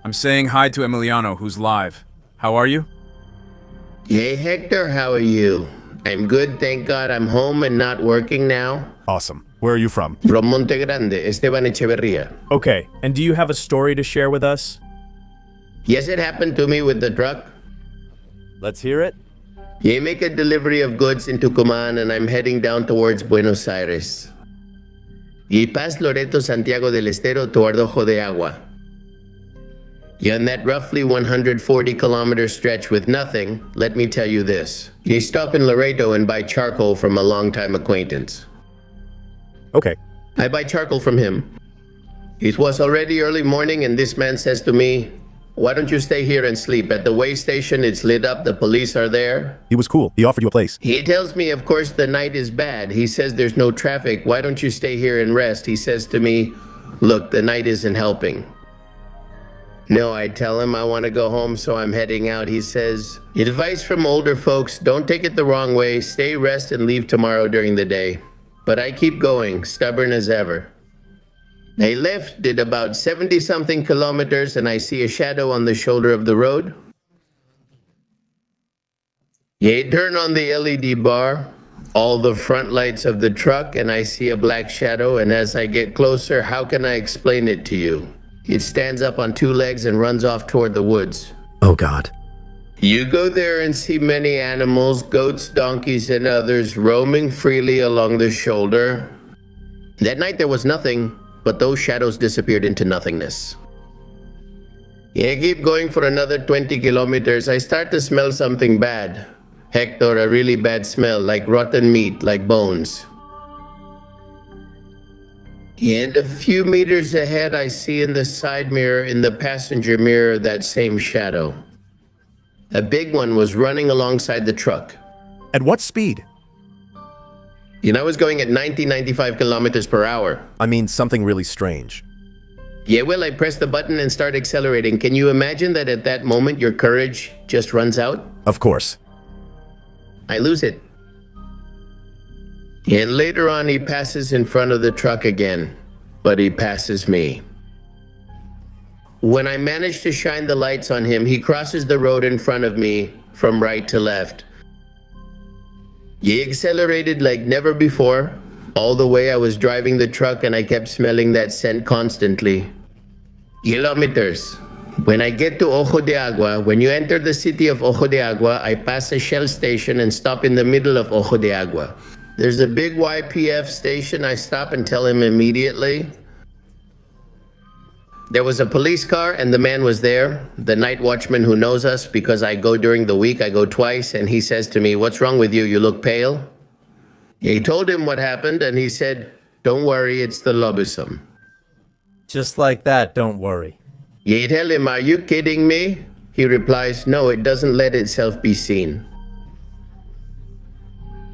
I'm saying hi to Emiliano, who's live. How are you? Hey Hector, how are you? I'm good, thank God. I'm home and not working now. Awesome. Where are you from? From Monte Grande, Esteban Echeverria. Okay, and do you have a story to share with us? Yes, it happened to me with the truck. Let's hear it. You make a delivery of goods in Tucumán and I'm heading down towards Buenos Aires. Y past Loreto, Santiago del Estero toward Ojo de Agua. On that roughly 140-kilometer stretch with nothing, let me tell you this. You stop in Laredo and buy charcoal from a longtime acquaintance. Okay. I buy charcoal from him. It was already early morning and this man says to me, "Why don't you stay here and sleep? At the way station, it's lit up, the police are there." He was cool. He offered you a place. He tells me, of course, the night is bad. He says there's no traffic. Why don't you stay here and rest? He says to me, "Look, the night isn't helping." No, I tell him I want to go home, so I'm heading out. He says, "Advice from older folks, don't take it the wrong way. Stay, rest, and leave tomorrow during the day." But I keep going, stubborn as ever. I left, did about 70-something kilometers, and I see a shadow on the shoulder of the road. I turn on the LED bar, all the front lights of the truck, and I see a black shadow, and as I get closer, how can I explain it to you? It stands up on two legs and runs off toward the woods. Oh, God. You go there and see many animals, goats, donkeys, and others roaming freely along the shoulder. That night there was nothing, but those shadows disappeared into nothingness. I keep going for another 20 kilometers. I start to smell something bad. Hector, a really bad smell, like rotten meat, like bones. And a few meters ahead, I see in the side mirror, in the passenger mirror, that same shadow. A big one was running alongside the truck. At what speed? I was going at 95 kilometers per hour. I mean, something really strange. Yeah, well, I press the button and start accelerating. Can you imagine that at that moment your courage just runs out? Of course. I lose it. And later on, he passes in front of the truck again, but he passes me. When I manage to shine the lights on him, he crosses the road in front of me from right to left. He accelerated like never before. All the way I was driving the truck and I kept smelling that scent constantly. Kilometers. When I get to Ojo de Agua, when you enter the city of Ojo de Agua, I pass a Shell station and stop in the middle of Ojo de Agua. There's a big YPF station. I stop and tell him immediately. There was a police car and the man was there, the night watchman who knows us because I go during the week, I go twice, and he says to me, "What's wrong with you? You look pale." He told him what happened and he said, "Don't worry, it's the lobisome." Just like that, don't worry. You tell him, "Are you kidding me?" He replies, "No, it doesn't let itself be seen."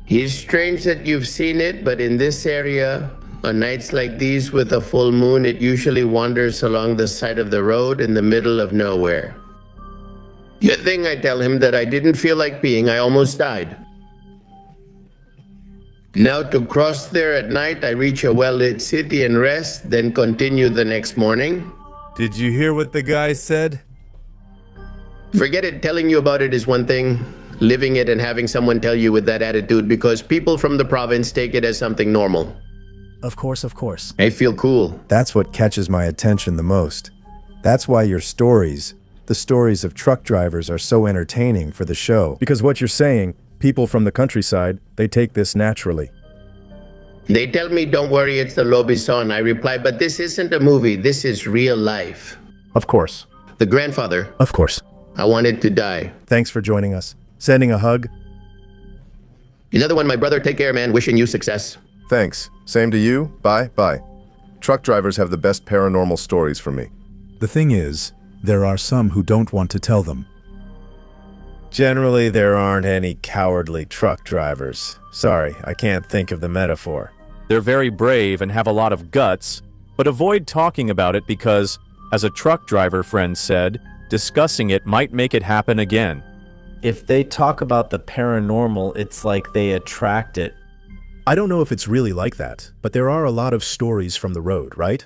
It's strange that you've seen it, but in this area, on nights like these with a full moon, it usually wanders along the side of the road in the middle of nowhere. Good thing, I tell him, that I didn't feel like peeing. I almost died. Now to cross there at night, I reach a well-lit city and rest, then continue the next morning. Did you hear what the guy said? Forget it. Telling you about it is one thing. Living it and having someone tell you with that attitude, because people from the province take it as something normal. Of course, of course. I feel cool. That's what catches my attention the most. That's why your stories, the stories of truck drivers, are so entertaining for the show. Because what you're saying, people from the countryside, they take this naturally. They tell me, "Don't worry, it's the lobison." I reply, "But this isn't a movie. This is real life." Of course. The grandfather, Of course. I wanted to die. Thanks for joining us. Sending a hug. Another one, my brother. Take care, man. Wishing you success. Thanks. Same to you. Bye, bye. Truck drivers have the best paranormal stories for me. The thing is, there are some who don't want to tell them. Generally, there aren't any cowardly truck drivers. Sorry, I can't think of the metaphor. They're very brave and have a lot of guts, but avoid talking about it because, as a truck driver friend said, discussing it might make it happen again. If they talk about the paranormal, it's like they attract it. I don't know if it's really like that, but there are a lot of stories from the road, right?